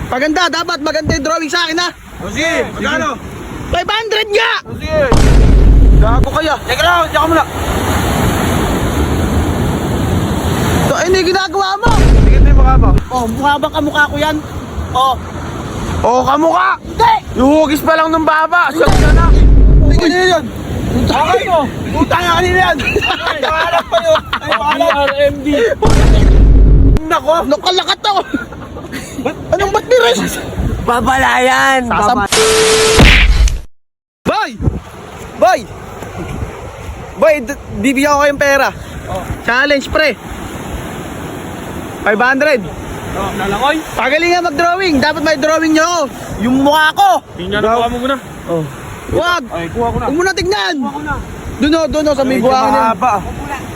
Paganda, dapat maganda yung drawing sa akin ha. O sige, magkano? 500 nga! O sige. Gago kaya. Teka lang, teka muna. So, hindi ginagawa mo. Tingin mo yung mukha mo. Oh, mukha ba kamukha ko yan? Oh. Oo, kamukha. Hindi! Yung hugis pa lang ng baba. Sabi ka na. Tingin niyo yun. Okay mo. Utang nga kanina yan. Nakahanap pa yun. Ay, pangalan. RMD. Nako. Nakalakat ako. Anong ba't biris? Babalayan! Boy! Boy! Boy, bibigyan ko kayong pera. Oh. Challenge, pre. 500. Oh, nalangoy. Pagalingan mag-drawing. Dapat may drawing nyo ako. Yung mukha ko. Tingnan na, kuha mo muna. Oh. Wag! Ay, kuha ko na. Huwag mo na tignan. Kuha ko na. Doon o, sa may buwangan yan. Mahaba.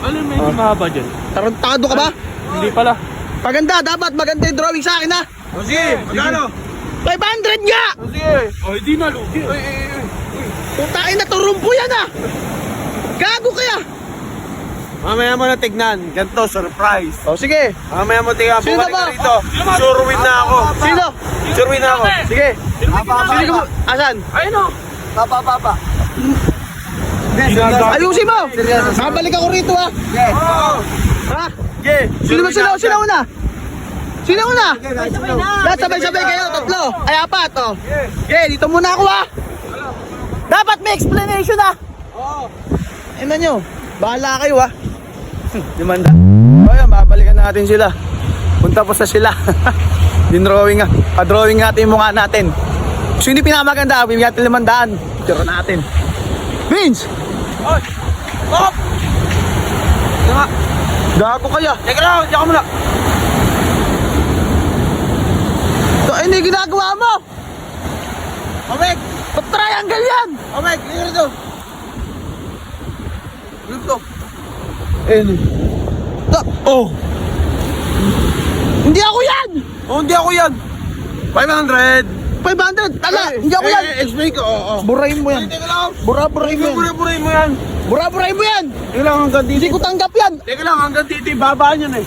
Ano yung medyo mahaba dyan? Tarantado ka ba? Hindi pala. Paganda, dapat maganda yung drawing sa akin ha. O sige, magkano? 500 nga! O sige. O, hindi na, lugi. Putain na turumpo yan ha. Gago kaya. Mamaya mo na tignan. Ganito, surprise. O sige. Mamaya mo tignan. Sino Bumalik ba? ka rito. Sure win na ako. Sino? Sure win na ako. Sige. Sino ka? Asan? Ayun o. Papa. Ayusin mo. Babalik ako rito ha. Oo. Ha? Okay. Sino una? Sino una? Lahat sabay-sabay kayo, tatlo. Ay, apat, oh. Okay, dito muna ako, ha. Dapat may explanation, ha. Oo. Ina nyo, bahala kayo, ha. Demanda. O yan, babalikan natin sila. Punta po sa sila. Dinrawing nga. Pa-drawing natin yung mukha natin. So, hindi pinamaganda, bibigyan natin 500. Tira natin. Vince! Oy! Stop! Nga. Gago kaya. Teka lang, teka muna. So, hindi ginagawa mo. Omek! Ba't triangle yan? Omek, ligar ito. Dito. Oh. Hindi ako yan. Oh, hindi ako yan. 500. 500. Tala, hindi ako yan. Explain ko. Oo. Burahin mo yan. Teka lang. Burahin mo yan. Bura-burahin mo yan. Burahin mo yan. Teka lang, hanggang Hindi dito. ko tanggap yan. Teka lang, hanggang dito yung babaan yun eh.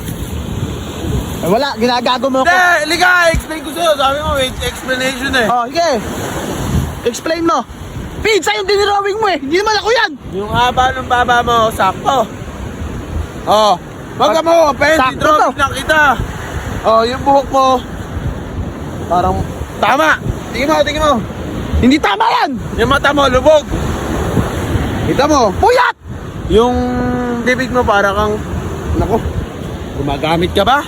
Eh, wala, ginagago mo ako. Hindi, liga, explain ko sa'yo. Sabi mo, wait, explanation eh. Oh, sige. Explain mo. Pizza yung dinrawing mo eh. Hindi naman ako yan. Yung haba ng baba mo, sakto. Oh, wag ka mo, pwede, Sakto drawing to. lang kita. Oh, yung buhok mo, parang tama. Tingin mo. Hindi tama yan. Yung mata mo, lubog. Kita mo, Puyat. yung bibig mo para kang, naku, gumagamit ka ba?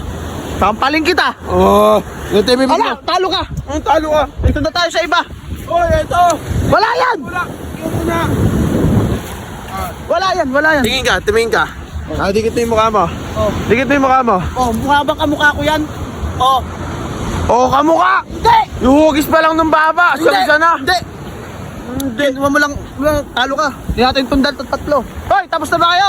Sampaling kita. Oo. Yung bibig Ala, mo. talo ka. Ang talo ka. Ito na tayo sa iba. Oh, ito. Wala yan. Wala. Yung muna. Wala yan. Tingin ka. Ah, dikit na yung mukha mo. Oh. Dikit na yung mukha mo. Oh, mukha ba kamukha ko yan? Oh. Oo, kamukha. Hindi. Yung hugis pa lang ng baba. Sabi ka na. Hindi. Kinuha mo lang, talo ka. Hindi natin tundal tatlo. Hoy, tapos na ba kayo?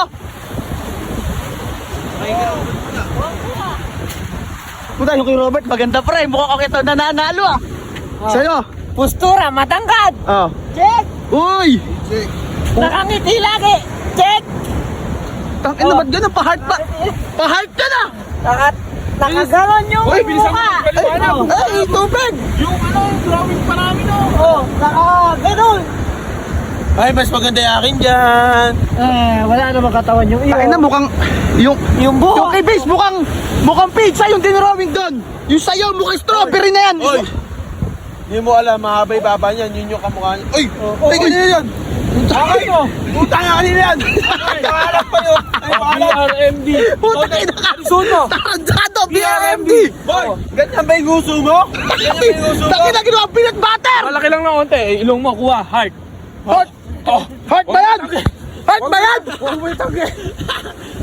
Puta, yung kay Robert, maganda pa rin. Mukhang ako ito nananalo ah. Sa'yo? Postura, matangkad! Oh. Check! Uy! Nakangiti lagi! Check! Tangin na, ba't ganun? Pa-heart pa. Pa-heart ka na! Nakaganon yung Uy, bilisan mo. mukha! Ay, tubig! Yung drawing pa namin Oh, nakaganon! Ay, mas maganda yung akin dyan. Wala namang katawan yung iyo. Tangin na, mukhang... Yung buhok. Yung kay Vince, mukhang pizza yung dinrawing doon. Yung sa'yo, mukhang strawberry na yan. Oy! Hindi mo alam, mahaba yung baba niyan. Yun yung kamukha niya. Uy! Teka niya yan! Okay mo! Utang nga kanina yan! Nakahanap pa yun! Ay, pangalan! RMD! Puta kayo na ka! Suno mo! Tarantado, BRMD! Boy! Ganyan ba yung gusto mo? Ganyan ba yung gusto mo? Tangin na ginawa peanut butter! Malaki lang ng konti. Ilong mo, kuha. Heart. Heart! Heart ba yan? Heart ba yan? Huwag mo itanggi.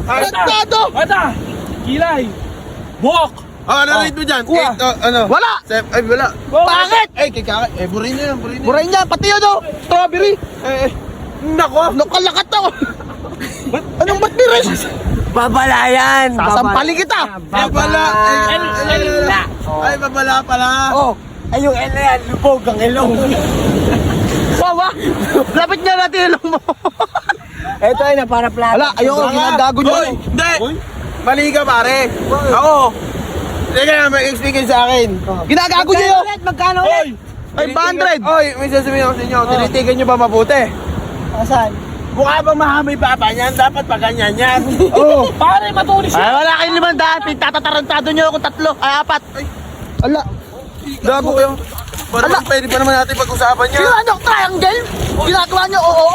Tarantado! Bata! Kilay! Buhok! Ano rate mo dyan? Kuha. Ano? Wala! Ay, wala. Pangit! Ay, kikaka. Eh, burin niya yan, burin niya. Buray niya, pati yun oh! Strawberry! Nako! Nakalakat ako! Anong ba't biris? Babalayan! Sasampalin kita! Babala! Ay, babala pala! Oh, ay yung L na yan, lubog ang ilong. Wawa! Lapit niya natin yung ilong mo! Ito ay na para plata. Ala, ayoko, ginagago niyo. Hoy! Hindi! Mali ka, pare! Ako! Teka, may explain sa akin. Ginagago niyo. Magkano Hoy! 500. Oy, may sasabihin ako sa inyo. Tinitigan nyo ba mabuti? Asan? Mukha bang mahaba yung papa niyan? Dapat pa ganyan yan. Oo. Pare, matulis Ay, yan! wala kayong 500. Pinatatarantado niyo akong 3. Ay, 4. Ala. Gago kayo. Parang pwede pa naman natin pag-usapan yan. Sino ano? Triangle? Ginagawa niyo? Oo.